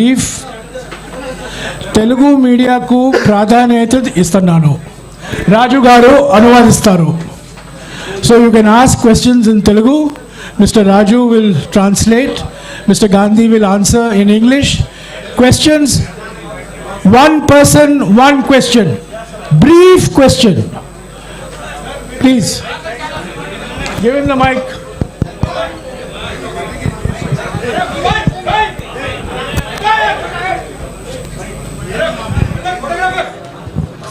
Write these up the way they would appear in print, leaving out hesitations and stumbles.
If Telugu మీడియాకు ప్రాధాన్యత ఇస్తున్నాను. రాజు గారు అనువాదిస్తారు. So you can ask questions in Telugu. Mister Raju will translate. Mister Gandhi will answer in English. Questions, one person, one question. Brief question. Please. Give him the mic.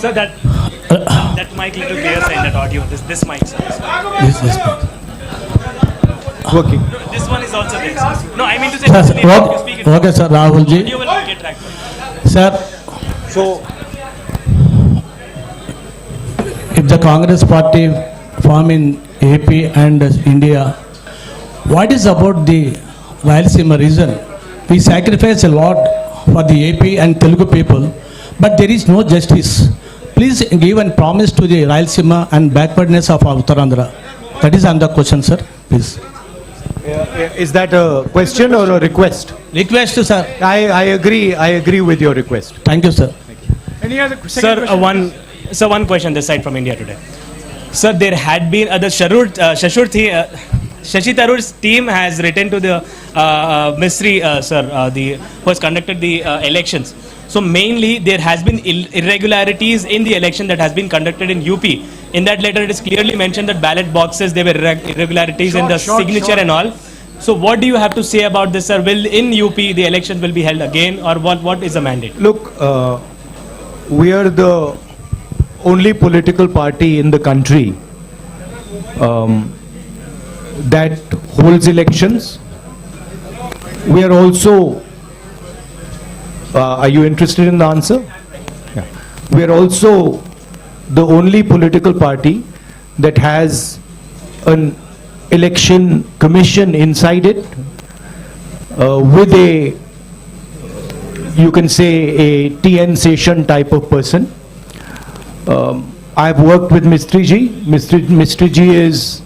Sir, that mic little clear side, that audio. This mic, sir. This mic. Working. This one is also there, sir. No, I mean to say, Sir, if you speak it, okay, sir. Rahul ji. audio will get tracked. Sir, So, if the Congress party form in AP and India, what is about the Rayalaseema region? We sacrifice a lot for the AP and Telugu people, but there is no justice. Please give and promise to the Rayalaseema and backwardness of Uttarandhra. That is another question, sir. Please. is that a question or a request? Request, sir. I agree with your request. Thank you, sir. Any other second Sir, question? one question this side from India today. Sir, there had been the Shashi Tharoor's team has written to the Ministry, sir, who has conducted the elections. So mainly there has been irregularities in the election that has been conducted in UP. In that letter, it is clearly mentioned that ballot boxes, there were irregularities in the signature and all. So what do you have to say about this, sir? Will in UP the elections will be held again, or what is the mandate? Look, we are the only political party in the country that holds elections. We are also, are you interested in the answer? Yeah. We are also the only political party that has an election commission inside it with a, you can say, a TN session type of person. I've worked with Mistry ji. Mistry ji is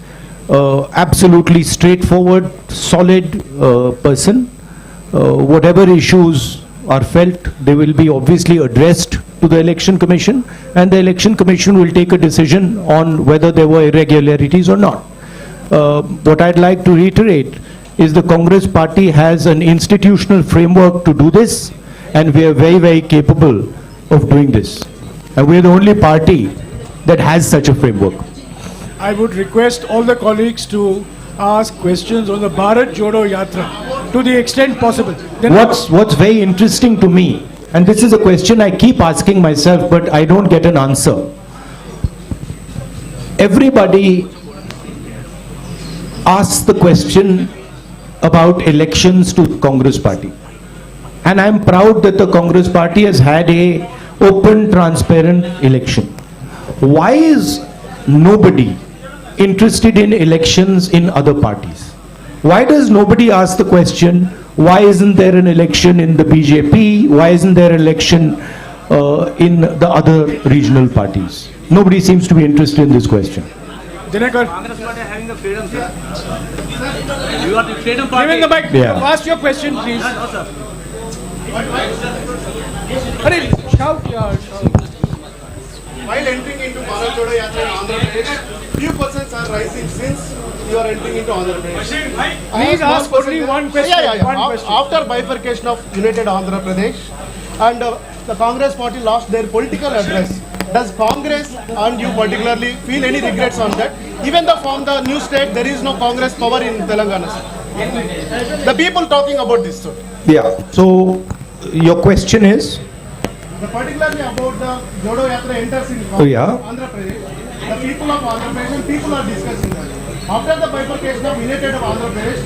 absolutely straightforward, solid person. Whatever issues are felt, they will be obviously addressed to the election commission, and the election commission will take a decision on whether there were irregularities or not. What I'd like to reiterate is the Congress party has an institutional framework to do this, and we are very, very capable of doing this. And we are the only party that has such a framework. I would request all the colleagues to ask questions on the Bharat Jodo Yatra to the extent possible. Then What's very interesting to me, and this is a question I keep asking myself, but I don't get an answer. Everybody asks the question about elections to the Congress party. And I'm proud that the Congress party has had a open, transparent election. Why is nobody interested in elections in other parties? Why does nobody ask the question, why isn't there an election in the BJP? Why isn't there an election in the other regional parties? Nobody seems to be interested in this question. Dinakar, Congress party having the freedom, sir. You are the freedom party. give him the mic. Yeah. Ask your question, please. No, sir. Hurry, shout. While entering into Bharat Jodo Yatra in Andhra Pradesh, few persons are rising since you are entering into Andhra Pradesh. Please ask only one question. One question. After bifurcation of United Andhra Pradesh and the Congress party lost their political address, does Congress and you particularly feel any regrets on that? Even though from the new state there is no Congress power in Telangana, sir. The people talking about this, sir. Yeah. So your question is? Particularly about the Jodo Yatra enters in Yeah. Andhra Pradesh, the people of Andhra Pradesh and people are discussing that. After the bifurcation of United of Andhra Pradesh,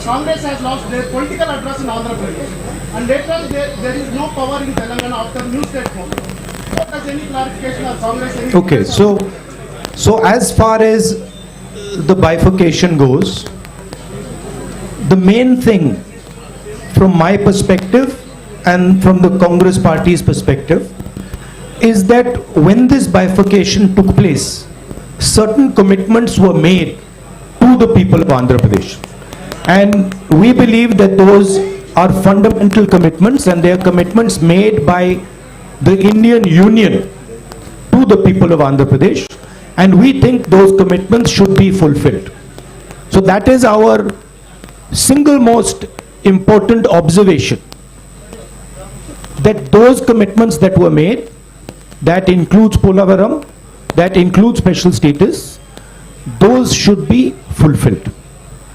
Congress has lost their political address in Andhra Pradesh, and later there is no power in Telangana after new state form. What does any clarification of Congress? Okay, so as far as the bifurcation goes, the main thing from my perspective and from the Congress party's perspective is that when this bifurcation took place, certain commitments were made to the people of Andhra Pradesh. And we believe that those are fundamental commitments, and they are commitments made by the Indian Union to the people of Andhra Pradesh, and we think those commitments should be fulfilled. So that is our single most important observation, that those commitments that were made, that includes Polavaram, that includes special status, those should be fulfilled.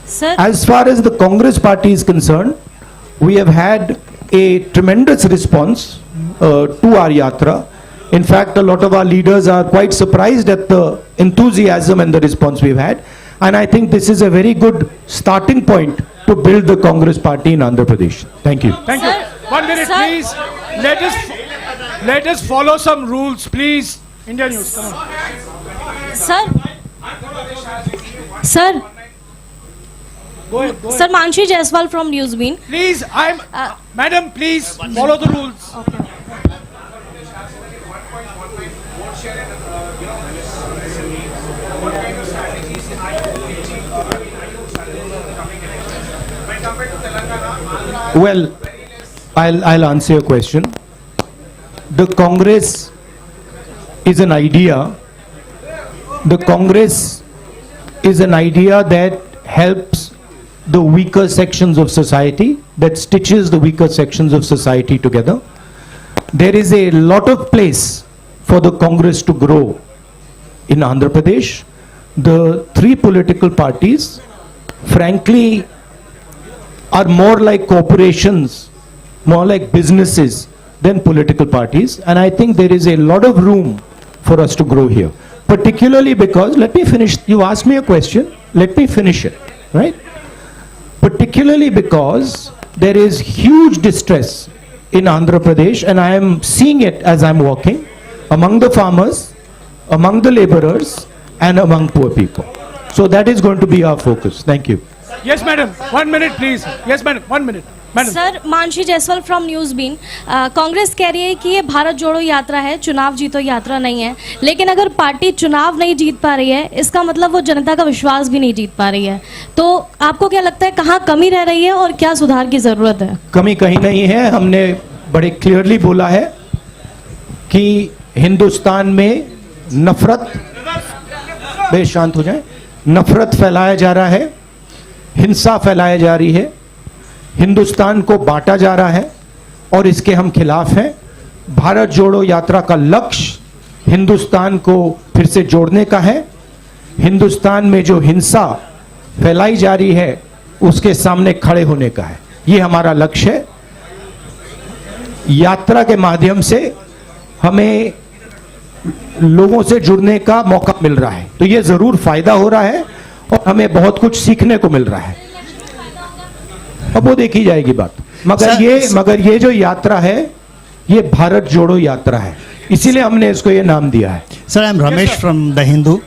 Sir, As far as the Congress party is concerned, we have had a tremendous response to our yatra. In fact, a lot of our leaders are quite surprised at the enthusiasm and the response we've had. And I think this is a very good starting point to build the Congress party in Andhra Pradesh. Thank you. Thank Sir, you. 1 minute, sir. please. Let us follow some rules, please. India News, come on. sir, sir, Go ahead, go ahead. sir, Manshi Jaiswal from Newsbeam. Please, Madam, please follow the rules. Well, I'll answer your question. The Congress is an idea. The Congress is an idea that helps the weaker sections of society, that stitches the weaker sections of society together. There is a lot of place for the Congress to grow in Andhra Pradesh. The three political parties, frankly, are more like corporations, more like businesses than political parties. And I think there is a lot of room for us to grow here. Particularly because, let me finish, you asked me a question, let me finish it, right? Particularly because there is huge distress in Andhra Pradesh, and I am seeing it as I'm walking, among the farmers, among the laborers, and among poor people. So that is going to be our focus. Thank you. Yes, madam. 1 minute, please. Yes, madam. 1 minute. Madam. Sir, Mansi Jaiswal from Newsbean. Congress कह रही है कि ये भारत जोड़ो यात्रा है, चुनाव जीतो यात्रा नहीं है। लेकिन अगर पार्टी चुनाव नहीं जीत पा रही है, इसका मतलब वो जनता का विश्वास भी नहीं जीत पा रही है। तो आपको क्या लगता है, कहाँ कमी रह रही है और क्या सुधार की जरूरत है? कमी कहीं नहीं है। हमने बड़े क्लियरली बोला है कि हिंदुस्तान में नफरत, बे शांत हो जाए, नफरत फैलाया जा रहा है, हिंसा फैलाई जा रही है, हिंदुस्तान को बांटा जा रहा है और इसके हम खिलाफ हैं। भारत जोड़ो यात्रा का लक्ष्य हिंदुस्तान को फिर से जोड़ने का है। हिंदुस्तान में जो हिंसा फैलाई जा रही है उसके सामने खड़े होने का है। ये हमारा लक्ष्य है। यात्रा के माध्यम से हमें लोगों से जुड़ने का मौका मिल रहा है, तो ये जरूर फायदा हो रहा है और हमें बहुत कुछ सीखने को मिल रहा है। अब वो देखी जाएगी बात। मगर ये जो यात्रा है ये भारत जोड़ो यात्रा है, इसीलिए हमने इसको ये नाम दिया है। Sir, I am Ramesh from The Hindu.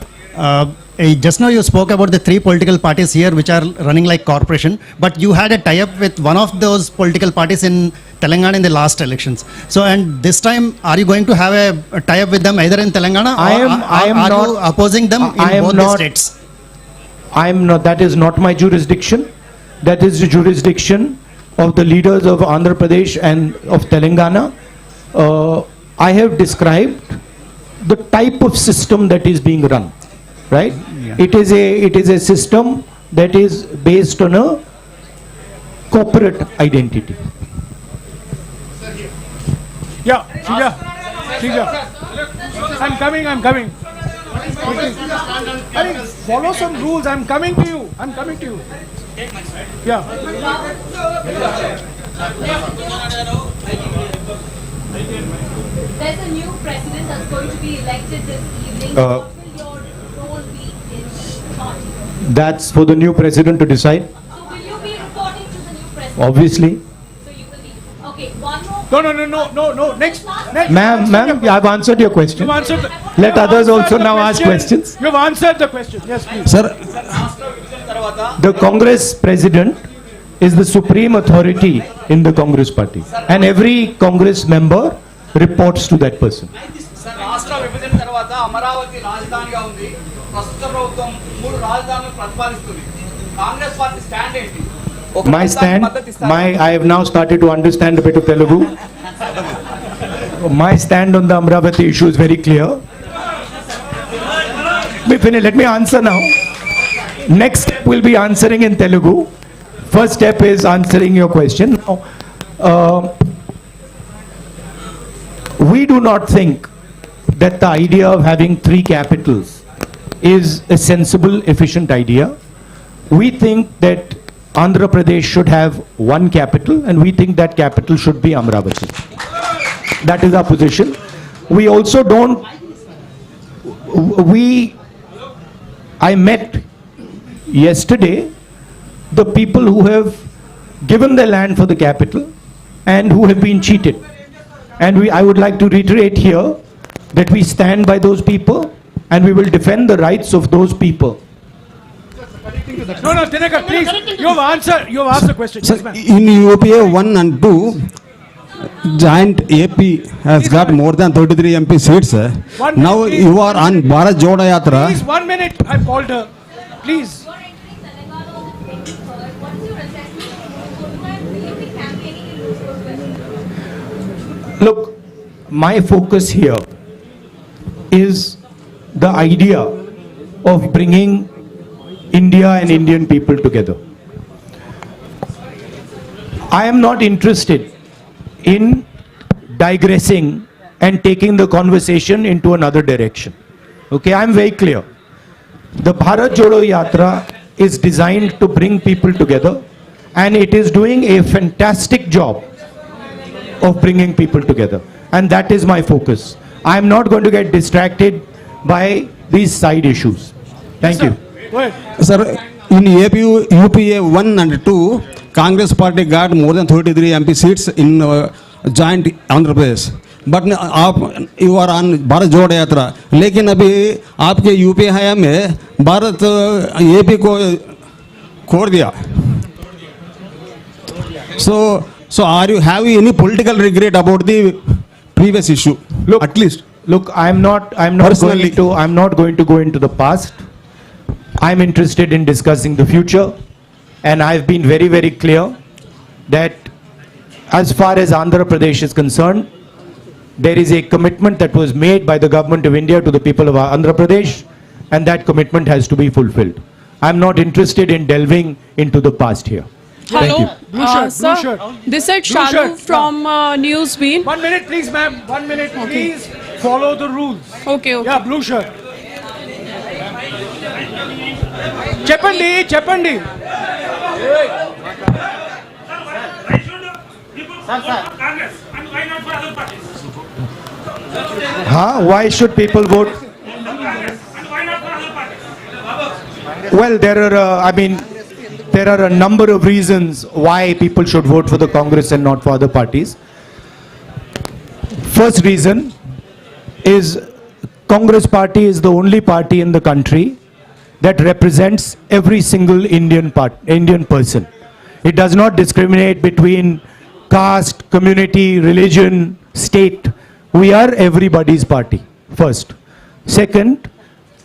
Just now you spoke about the three political parties here which are running like corporation, but you had a tie-up with one of those political parties in Telangana in the last elections. So, and this time, are you going to have a tie-up with them either in Telangana I am are not you opposing them in I am both not, the states? I am not. That is not my jurisdiction. That is the jurisdiction of the leaders of Andhra Pradesh and of Telangana. I have described the type of system that is being run, right? Yeah. It is a system that is based on a corporate identity. Yeah, Srija. I'm coming. I mean, follow some rules. I'm coming to you. Yeah. There's a new president that's going to be elected this evening. What will your role be in the party? That's for the new president to decide, So will you be reporting to the new president? obviously. So you will be. Okay, one more. No. Next. Ma'am, I've answered your question. You've answered Let others also now ask questions. You've answered the question. Yes, please. Sir, The Congress president is the supreme authority in the Congress party, and every Congress member reports to that person. Sir రాష్ట్ర విభజన తర్వాత అమరావతి రాజధానిగా ఉంది. ప్రస్తుత ప్రభుత్వం 3 రాజధానులను ప్రతిపాదిస్తుంది. Congress party stand ఏంటి? My stand, I have now started to understand a bit of Telugu. My stand on the Amravati issue is very clear. Let me answer now. Next step will be answering in Telugu. First step is answering your question. Now, we do not think that the idea of having 3 capitals is a sensible, efficient idea. We think that Andhra Pradesh should have 1 capital, and we think that capital should be Amravati. That is our position. We also don't, I met yesterday the people who have given their land for the capital and who have been cheated. And I would like to reiterate here that we stand by those people and we will defend the rights of those people. No, Tinekar, please. You have asked the question. Yes, ma'am. In UPA 1 and 2, joint AP has got more than 33 MP seats. One Now minute, please. you are on Bharat Jodo Yatra. Please, 1 minute. I've called her. Please. You are entering Telangana on the 23rd. What is your assessment of the campaigning in those questions? Look, my focus here is the idea of bringing India and Indian people together. I am not interested in digressing and taking the conversation into another direction. Okay, I am very clear. The Bharat Jodo Yatra is designed to bring people together, and it is doing a fantastic job of bringing people together, and that is my focus. I am not going to get distracted by these side issues. Thank you. Go ahead. Sir, in UPA 1 and 2, Congress party got more than 33 MP seats in joint Andhra Pradesh. But आप you are on Bharat जोड़ो यात्रा, लेकिन अभी आपके UP हया में Bharat AP को छोड़ दिया. So are you having any political regret about the previous issue? Look, at least. Look, I'm not Personally. going to go into the past. I'm interested in discussing the future, and I've been very, very clear that as far as Andhra Pradesh is concerned, there is a commitment that was made by the government of India to the people of Andhra Pradesh, and that commitment has to be fulfilled. I'm not interested in delving into the past here. Hello, Blue shirt, sir. blue shirt. This is Blue Shalu shirt. from Newsbeat. 1 minute, please, ma'am. 1 minute, please. Follow the rules. Okay. Yeah, blue shirt. Cheppandi. Why should people vote? Well, there are a number of reasons why people should vote for the Congress and not for other parties. First reason is Congress party is the only party in the country that represents every single Indian person. It does not discriminate between caste, community, religion, state. We are everybody's party, first. Second,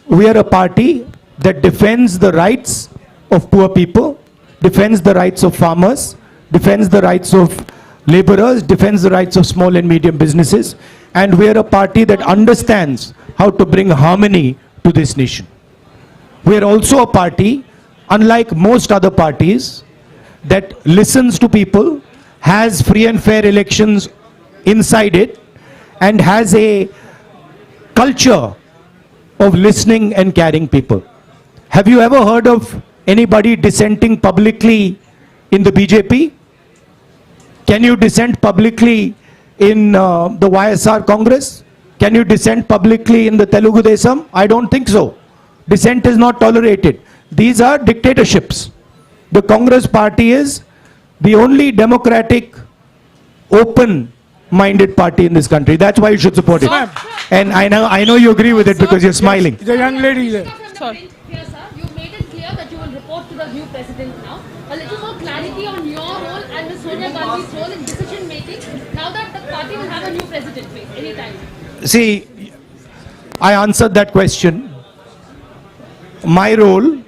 we are a party that defends the rights of poor people, defends the rights of farmers, defends the rights of laborers, defends the rights of small and medium businesses, and we are a party that understands how to bring harmony to this nation. We are also a party, unlike most other parties, that listens to people, has free and fair elections inside it, and has a culture of listening and caring people. Have you ever heard of anybody dissenting publicly in the BJP? Can you dissent publicly in the YSR Congress? Can you dissent publicly in the Telugu Desam? I don't think so. Dissent is not tolerated. These are dictatorships. The Congress party is the only democratic, open-minded party in this country. That's why you should support it. And I know you agree with it because you're smiling. The young lady there. Sorry. Here, sir, you made it clear that you will report to the new president now. A little more clarity on your role and Ms. Sonia Gandhi's role in decision making now that the party will have a new president, please, anytime. See, I answered that question. My role,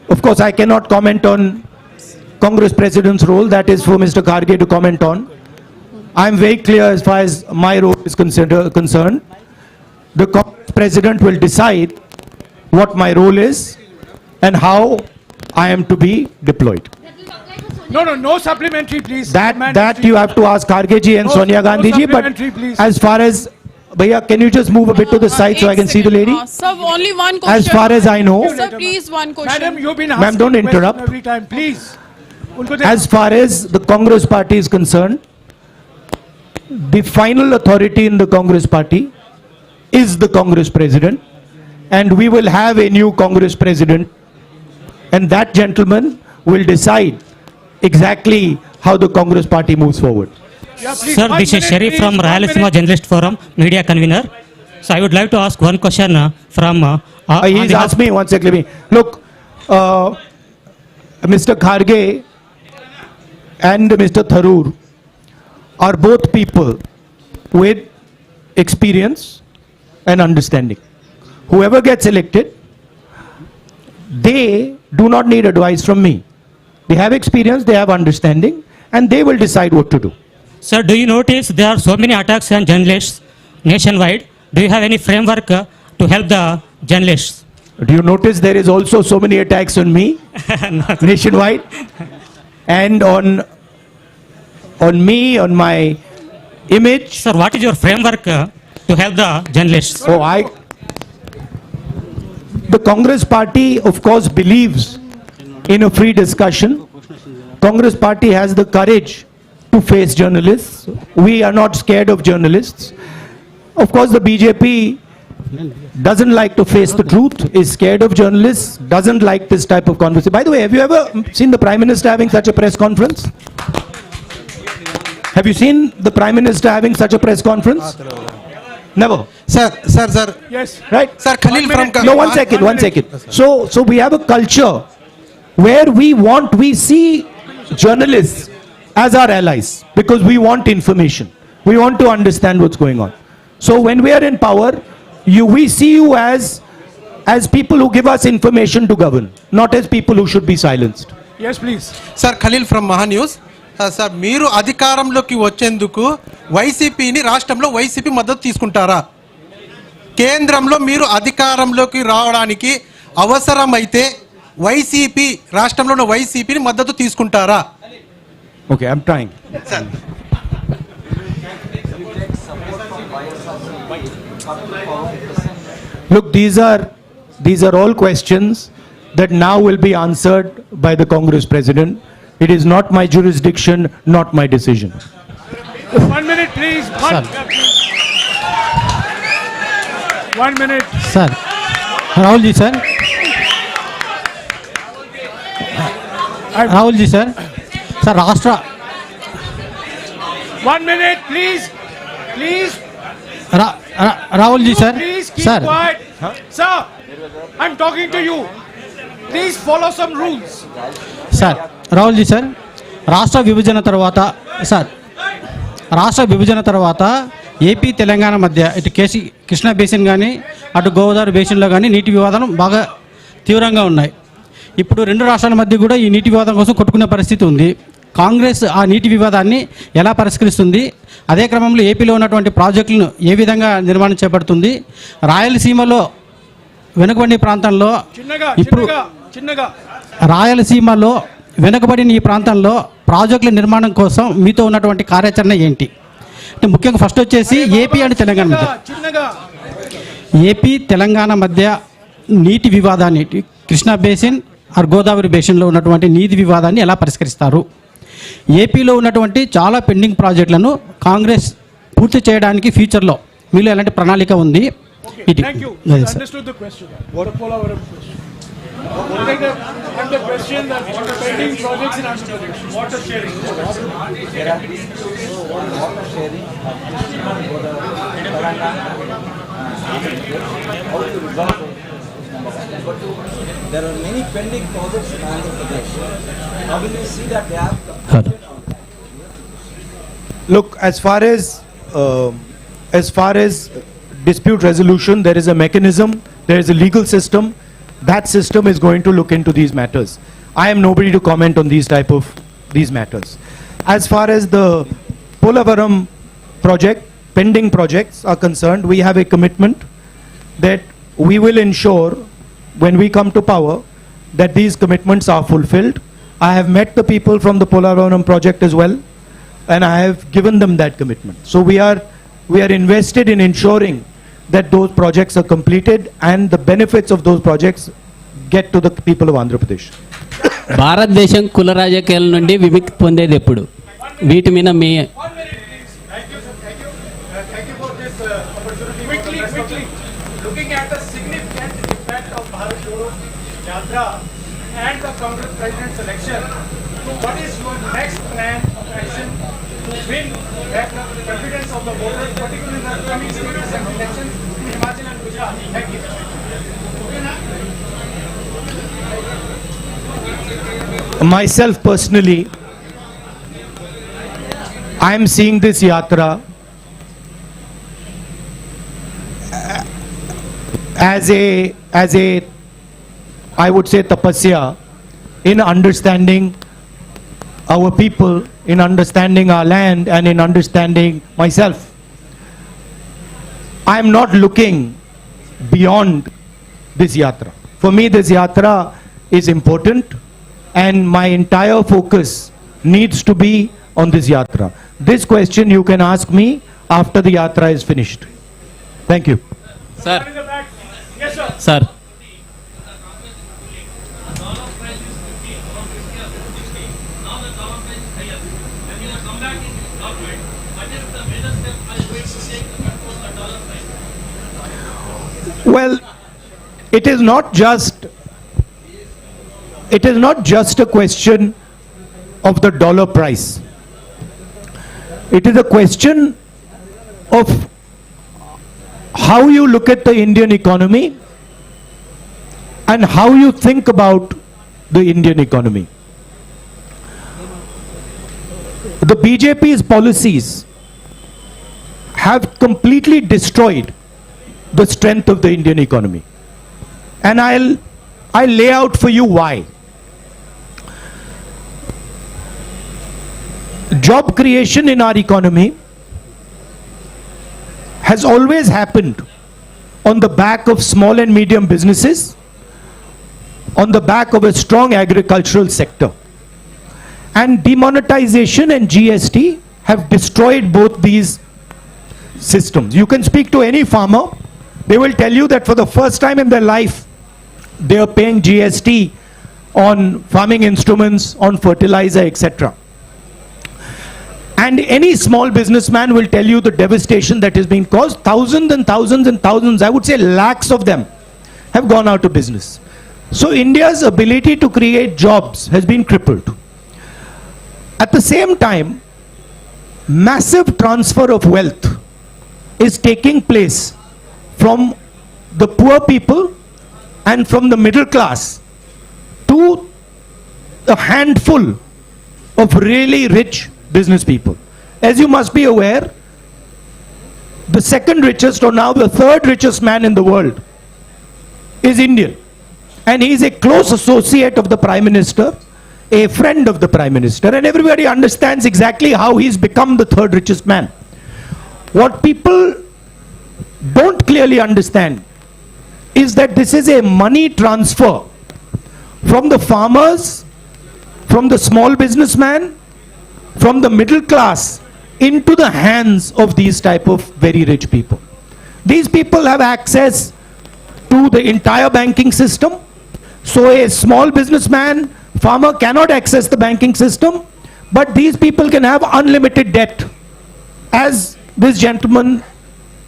of course, I cannot comment on Congress President's role. That is for Mr. Kharge to comment on. I'm very clear as far as my role is concerned. The Congress President will decide what my role is and how I am to be deployed. No supplementary, please. That you have to ask Kharge ji and No, Sonia no Gandhi ji, but supplementary, please. as far as, Bhaiya, can you just move a bit to the side so I can see the lady? Sir, only one question. As far as I know, Sir, please, one question. Madam, you've been Ma'am, asking don't question interrupt. every time, please. Unko de- as far as the Congress party is concerned, the final authority in the Congress party is the Congress President, and we will have a new Congress President, and that gentleman will decide exactly how the Congress party moves forward. Yeah, please, Sir, 1 this is minute, Sharif please, from 1 Rayalaseema minute. Journalist Forum, media convener. So I would like to ask one question from. on He's behalf- asked me, one second, let me. Look, Mr. Kharge and Mr. Tharoor are both people with experience and understanding. Whoever gets elected, they do not need advice from me. They have experience, they have understanding, and they will decide what to do. Sir, do you notice there are so many attacks on journalists nationwide? Do you have any framework to help the journalists? Do you notice there is also so many attacks on me nationwide and on me, on my image? Sir, what is your framework to help the journalists? The Congress party, of course, believes in a free discussion. Congress party has the courage to face journalists. We are not scared of journalists. Of course, the BJP doesn't like to face the truth, is scared of journalists, doesn't like this type of conversation. By the way, have you ever seen the Prime Minister having such a press conference? Have you seen the Prime Minister having such a press conference? Never. Sir. Yes. Right? Sir, Khalil from... No, one second. So we have a culture where we see journalists as our allies because we want information. We want to understand what's going on. So when we are in power, we see you as people who give us information to govern, not as people who should be silenced. Yes, please. Sir, Khalil from Mahanews. Sir మీరు అధికారంలోకి వచ్చేందుకు వైసీపీని రాష్ట్రంలో YCP మద్దతు తీసుకుంటారా? కేంద్రంలో మీరు అధికారంలోకి రావడానికి అవసరమైతే వైసీపీ రాష్ట్రంలో ఉన్న వైసీపీని మద్దతు తీసుకుంటారా? Okay, I'm trying. Sir. Look, these are all questions that now will be answered by the Congress President. It is not my jurisdiction, not my decision. 1 minute, please. 1 minute. Sir, Rahul ji, sir. Rahul ji, sir. Sir, Rashtra. 1 minute, please. Please. Rahul ji, sir. Please keep Sir. quiet. Sir, I'm talking to you. Please follow some rules. Sir Rahul ji sir రాష్ట్ర విభజన తర్వాత AP Telangana మధ్య ఇటు Krishna basin కానీ అటు గోదావరి బేసిన్లో కానీ నీటి వివాదాలు బాగా తీవ్రంగా ఉన్నాయి. ఇప్పుడు రెండు రాష్ట్రాల మధ్య కూడా ఈ నీటి వివాదం కోసం కొట్టుకునే పరిస్థితి ఉంది. కాంగ్రెస్ ఆ నీటి వివాదాన్ని ఎలా పరిష్కరిస్తుంది? అదే క్రమంలో ఏపీలో ఉన్నటువంటి ప్రాజెక్టులను ఏ విధంగా నిర్మాణం చేపడుతుంది? రాయలసీమలో వెనుకబడిన ప్రాంతంలో ఇప్పుడు రాయలసీమలో వెనుకబడిన ఈ ప్రాంతంలో ప్రాజెక్టుల నిర్మాణం కోసం మీతో ఉన్నటువంటి కార్యాచరణ ఏంటి? అంటే ముఖ్యంగా ఫస్ట్ వచ్చేసి ఏపీ అండ్ తెలంగాణ మధ్య నీటి వివాదాన్ని కృష్ణా బేసిన్ ఆర్ గోదావరి బేసిన్లో ఉన్నటువంటి నీటి వివాదాన్ని ఎలా పరిష్కరిస్తారు? ఏపీలో ఉన్నటువంటి చాలా పెండింగ్ ప్రాజెక్టులను కాంగ్రెస్ పూర్తి చేయడానికి ఫ్యూచర్లో మీలో ఎలాంటి ప్రణాళిక ఉంది? Thank you. Understood the question. Water Polavaram question. And the question that on the pending projects in Andhra Pradesh. Water sharing. There are many pending projects in Andhra Pradesh. How do you see that they have? Look, as far as dispute resolution, there is a mechanism, there is a legal system. That system is going to look into these matters. I am nobody to comment on these matters. As far as the Polavaram project, pending projects are concerned, we have a commitment that we will ensure when we come to power that these commitments are fulfilled. I have met the people from the Polavaram project as well, and I have given them that commitment. So we are invested in ensuring that those projects are completed and the benefits of those projects get to the people of Andhra Pradesh. భారతదేశం కుల రాజకీయాల నుండి విముక్తి పొందేది ఎప్పుడు? వీటి మీద మీ Quickly, looking at the significant impact of Bharat Jodo Yatra and the Congress President's election, so what is your next plan of action to win back the confidence of the voters, particularly in the coming state assembly elections in Himachal and Gujarat? Thank you. Myself personally, I am seeing this yatra as a I would say tapasya in understanding our people, in understanding our land, and in understanding myself. I am not looking beyond this yatra. For me, this yatra is important, and my entire focus needs to be on this yatra. This question you can ask me after the yatra is finished. Thank you. Sir. Yes, sir. Sir. Well, it is not just a question of the dollar price. It is a question of how you look at the Indian economy and how you think about the Indian economy. The BJP's policies have completely destroyed the strength of the Indian economy. And I'll lay out for you why. Job creation in our economy has always happened on the back of small and medium businesses, on the back of a strong agricultural sector. And demonetization and GST have destroyed both these systems. You can speak to any farmer, they will tell you that for the first time in their life, they are paying GST on farming instruments, on fertilizer, etc. And any small businessman will tell you the devastation that has been caused. Thousands and thousands and thousands, I would say lakhs of them, have gone out of business. So India's ability to create jobs has been crippled. At the same time, massive transfer of wealth is taking place from the poor people and from the middle class to a handful of really rich business people. As you must be aware, the second richest, or now the third richest man in the world is Indian. And he is a close associate of the Prime Minister, a friend of the Prime Minister, and everybody understands exactly how he's become the third richest man. What people don't clearly understand is that this is a money transfer from the farmers, from the small businessman, from the middle class into the hands of these type of very rich people. These people have access to the entire banking system. So a small businessman, farmer cannot access the banking system, but these people can have unlimited debt, as this gentleman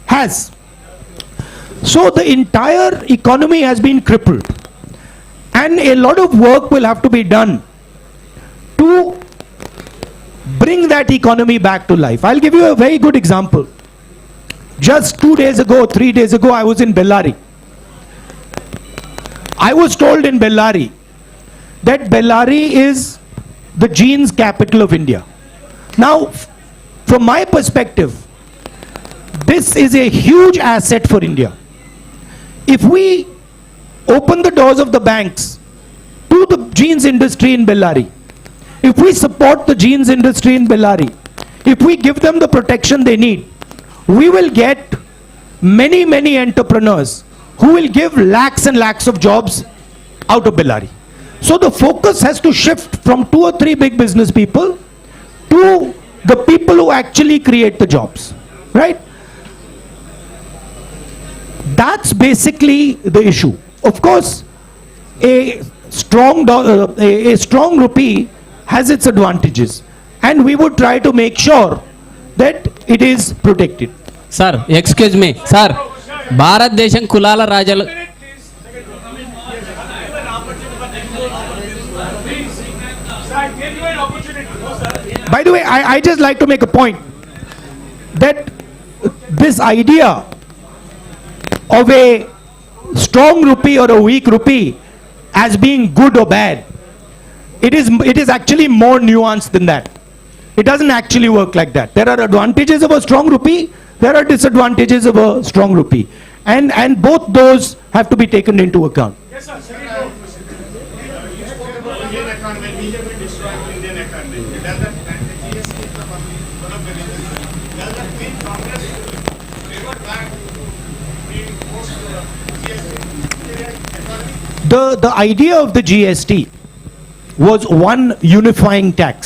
has. So the entire economy has been crippled, and a lot of work will have to be done to bring that economy back to life. I'll give you a very good example. Just 2 days ago, 3 days ago, I was in Bellary. I was told in Bellary that Bellary is the jeans capital of India. Now, from my perspective, this is a huge asset for India. If we open the doors of the banks to the jeans industry in Bellary. If we support the jeans industry in Bellary, if we give them the protection they need, we will get many, many entrepreneurs who will give lakhs and lakhs of jobs out of Bellary. So the focus has to shift from 2 or 3 big business people to the people who actually create the jobs, right? That's basically the issue. Of course, a strong rupee has its advantages, and we would try to make sure that it is protected. Sir excuse me sir భారతదేశం కులాల రాజాలు By the way, I just like to make a point that this idea of a strong rupee or a weak rupee as being good or bad, it is actually more nuanced than that. It doesn't actually work like that. There are advantages of a strong rupee, there are disadvantages of a strong rupee, and both those have to be taken into account. Yes, sir. Second question. You spoke about Indian economy, BJP destroying Indian economy. Does that GST is one of the reasons? Does that mean Congress revert back being post GST economy? The idea of the GST was one unifying tax.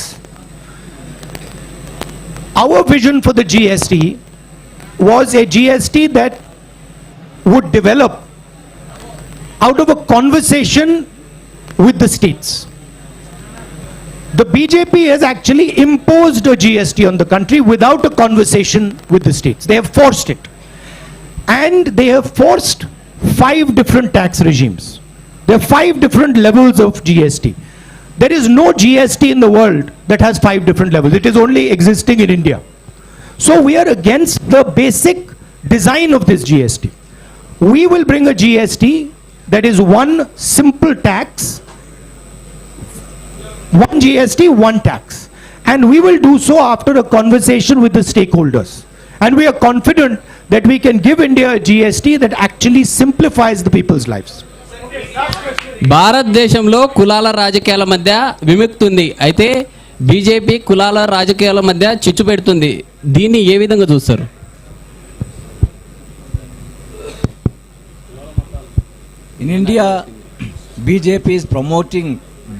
Our vision for the GST was a GST that would develop out of a conversation with the states. The BJP has actually imposed a GST on the country without a conversation with the states. They have forced it. And they have forced 5 different tax regimes. There are 5 different levels of GST. There is no GST in the world that has 5 different levels. It is only existing in India. So we are against the basic design of this GST. We will bring a GST that is one simple tax, one GST, one tax. And we will do so after a conversation with the stakeholders. And we are confident that we can give India a GST that actually simplifies the people's lives. భారతదేశంలో కులాల రాజకీయాల మధ్య విముక్తి ఉంది. అయితే BJP కులాల రాజకీయాల మధ్య చిచ్చు పెడుతుంది. దీన్ని ఏ విధంగా చూస్తారు? In India, BJP is promoting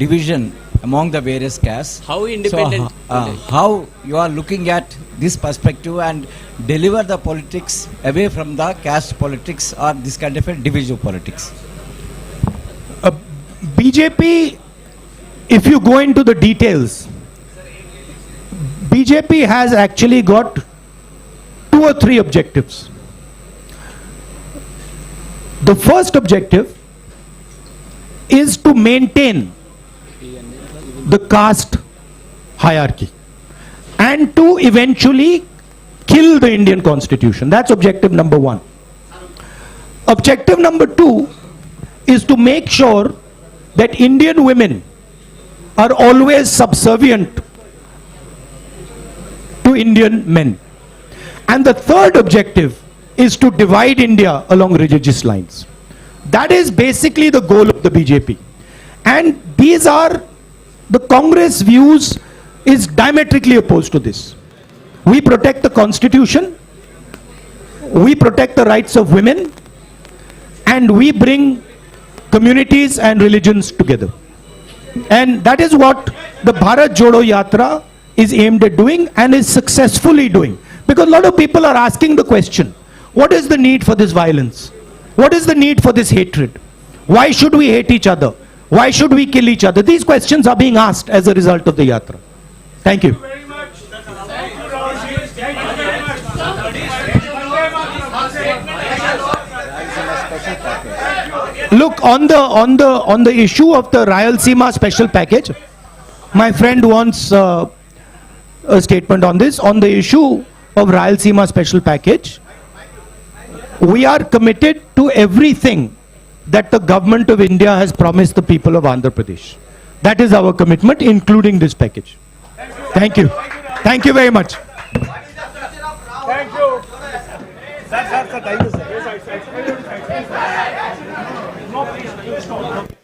division among the various castes. How independent? So, how you are looking at this perspective and deliver the politics away from the caste politics or this kind of a divisive politics? BJP, if you go into the details, BJP has actually got 2 or 3 objectives. The first objective is to maintain the caste hierarchy and to eventually kill the Indian constitution. That's objective number 1. Objective number 2 is to make sure that Indian women are always subservient to Indian men. And the third objective is to divide India along religious lines. That is basically the goal of the BJP. And these are the Congress views is diametrically opposed to this. We protect the constitution, we protect the rights of women, and we bring communities and religions together. And that is what the Bharat Jodo Yatra is aimed at doing and is successfully doing. Because a lot of people are asking the question, what is the need for this violence? What is the need for this hatred? Why should we hate each other? Why should we kill each other? These questions are being asked as a result of the yatra. Thank you. Very much. Thank you, Rahul. Thank you very much. Look, on the issue of the Rayalaseema special package, my friend wants a statement on this. On the issue of Rayalaseema special package, we are committed to everything that the government of India has promised the people of Andhra Pradesh. That is our commitment, including this package. Thank you. Thank you very much. Thank you. Sir, thank you, sir. Yes, I